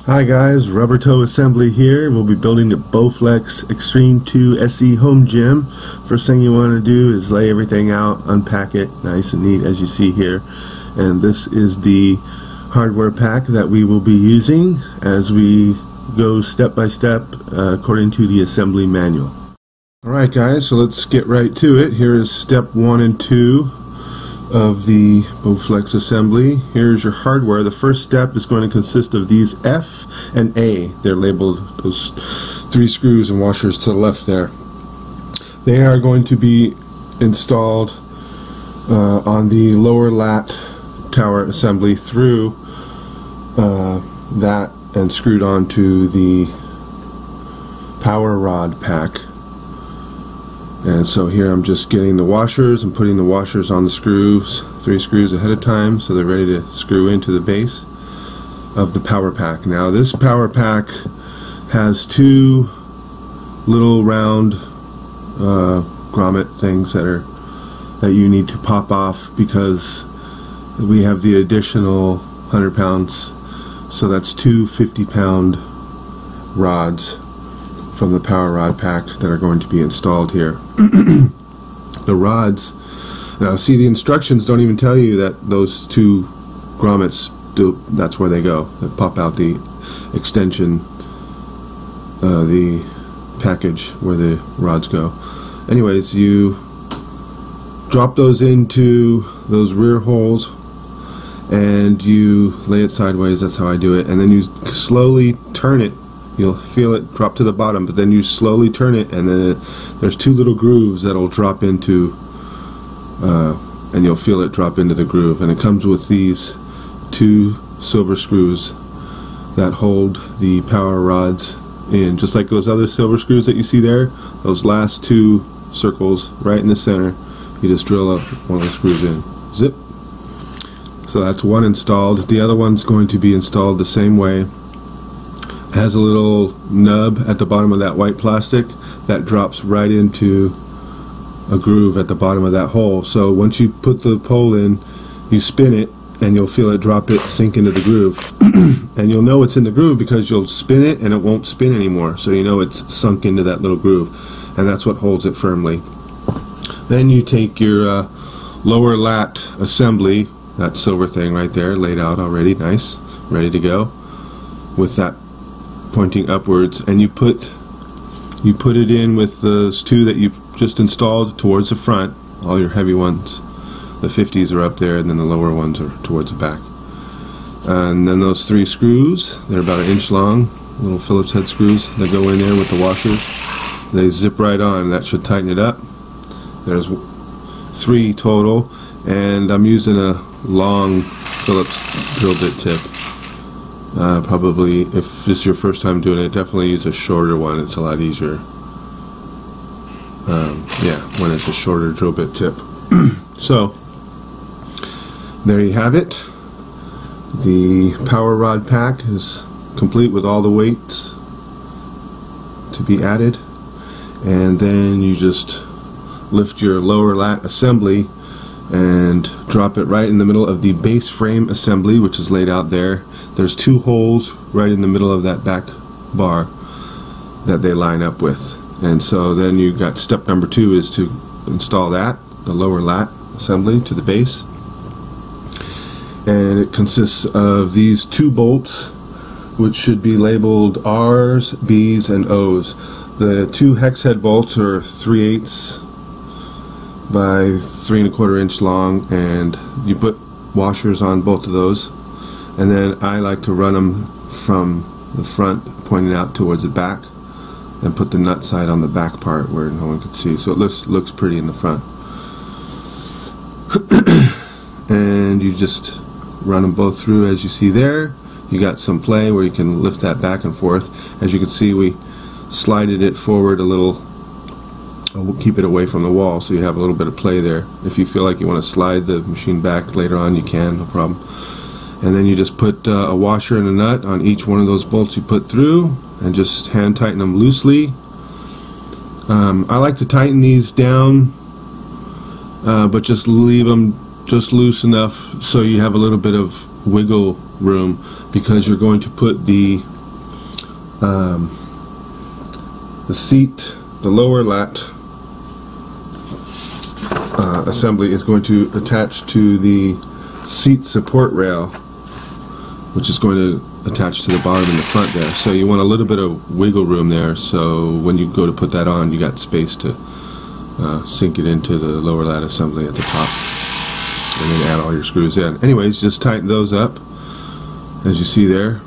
Hi guys, Rubber Toe Assembly here. We'll be building the Bowflex Xtreme 2 SE Home Gym. First thing you want to do is lay everything out, unpack it nice and neat as you see here. And this is the hardware pack that we will be using as we go step by step according to the assembly manual. Alright guys, so let's get right to it. Here is step 1 and 2 of the Bowflex assembly. Here's your hardware. The first step is going to consist of these F and A. They're labeled those 3 screws and washers to the left there. They are going to be installed on the lower lat tower assembly through that and screwed onto the power rod pack. And so here I'm just getting the washers and putting the washers on the screws, 3 screws ahead of time, so they're ready to screw into the base of the power pack. Now this power pack has 2 little round grommet things that you need to pop off because we have the additional 100 pounds, so that's 2 50-pound rods from the power rod pack that are going to be installed here. The rods, now see, the instructions don't even tell you that those 2 grommets that's where they go. They pop out the extension, the package where the rods go. Anyways, you drop those into those rear holes and you lay it sideways. That's how I do it. And then you slowly turn it. You'll feel it drop to the bottom, but then you slowly turn it, and then there's 2 little grooves that'll drop into, and you'll feel it drop into the groove. And it comes with these 2 silver screws that hold the power rods in, just like those other silver screws that you see there. Those last 2 circles right in the center, you just drill up one of the screws in. Zip. So that's one installed. The other one's going to be installed the same way. Has a little nub at the bottom of that white plastic that drops right into a groove at the bottom of that hole. So once you put the pole in, you spin it and you'll feel it drop it, sink into the groove. And you'll know it's in the groove because you'll spin it and it won't spin anymore, so you know it's sunk into that little groove, and that's what holds it firmly. Then you take your lower lat assembly, that silver thing right there laid out already, nice, ready to go, with that pointing upwards, and you put it in with those 2 that you just installed towards the front. All your heavy ones, the 50s, are up there, and then the lower ones are towards the back. And then those 3 screws, they're about 1 inch long, little Phillips head screws that go in there with the washers. They zip right on, and that should tighten it up. There's 3 total, and I'm using a long Phillips drill bit tip. Probably, if this is your first time doing it, definitely use a shorter one. It's a lot easier. Yeah, when it's a shorter drill bit tip. So, there you have it. The power rod pack is complete with all the weights to be added. And then you just lift your lower lat assembly and drop it right in the middle of the base frame assembly, which is laid out there. There's 2 holes right in the middle of that back bar that they line up with. And so then you got step number 2 is to install that, the lower lat assembly, to the base. And it consists of these 2 bolts, which should be labeled R's, B's, and O's. The 2 hex head bolts are 3/8 by 3 1/4 inch long, and you put washers on both of those. And then I like to run them from the front, pointing out towards the back, and put the nut side on the back part where no one can see, so it looks pretty in the front. And you just run them both through as you see there. You got some play where you can lift that back and forth. As you can see, we slided it forward a little. We'll keep it away from the wall so you have a little bit of play there. If you feel like you want to slide the machine back later on, you can, no problem. And then you just put a washer and a nut on each one of those bolts you put through, and just hand tighten them loosely. I like to tighten these down, but just leave them just loose enough so you have a little bit of wiggle room, because you're going to put the the seat, the lower lat assembly is going to attach to the seat support rail, which is going to attach to the bottom and the front there. So you want a little bit of wiggle room there, so when you go to put that on, you got space to sink it into the lower lat assembly at the top, and then add all your screws in. Anyways, just tighten those up as you see there,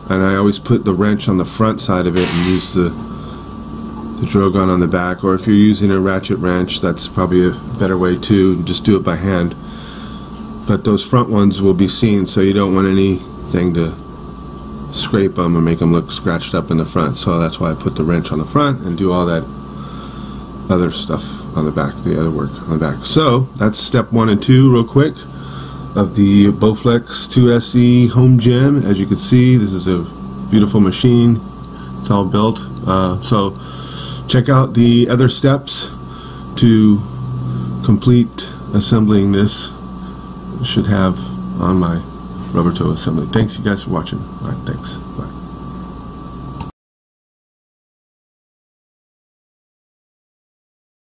and I always put the wrench on the front side of it and use the drill gun on the back, or if you're using a ratchet wrench, that's probably a better way too. Just do it by hand. But those front ones will be seen, so you don't want anything to scrape them or make them look scratched up in the front. So that's why I put the wrench on the front and do all that other stuff on the back, the other work on the back. So that's step 1 and 2 real quick of the Bowflex 2SE home gym. As you can see, this is a beautiful machine. It's all built. So check out the other steps to complete assembling this. Should have on my rubber toe assembly. Thanks you guys for watching. Alright, thanks.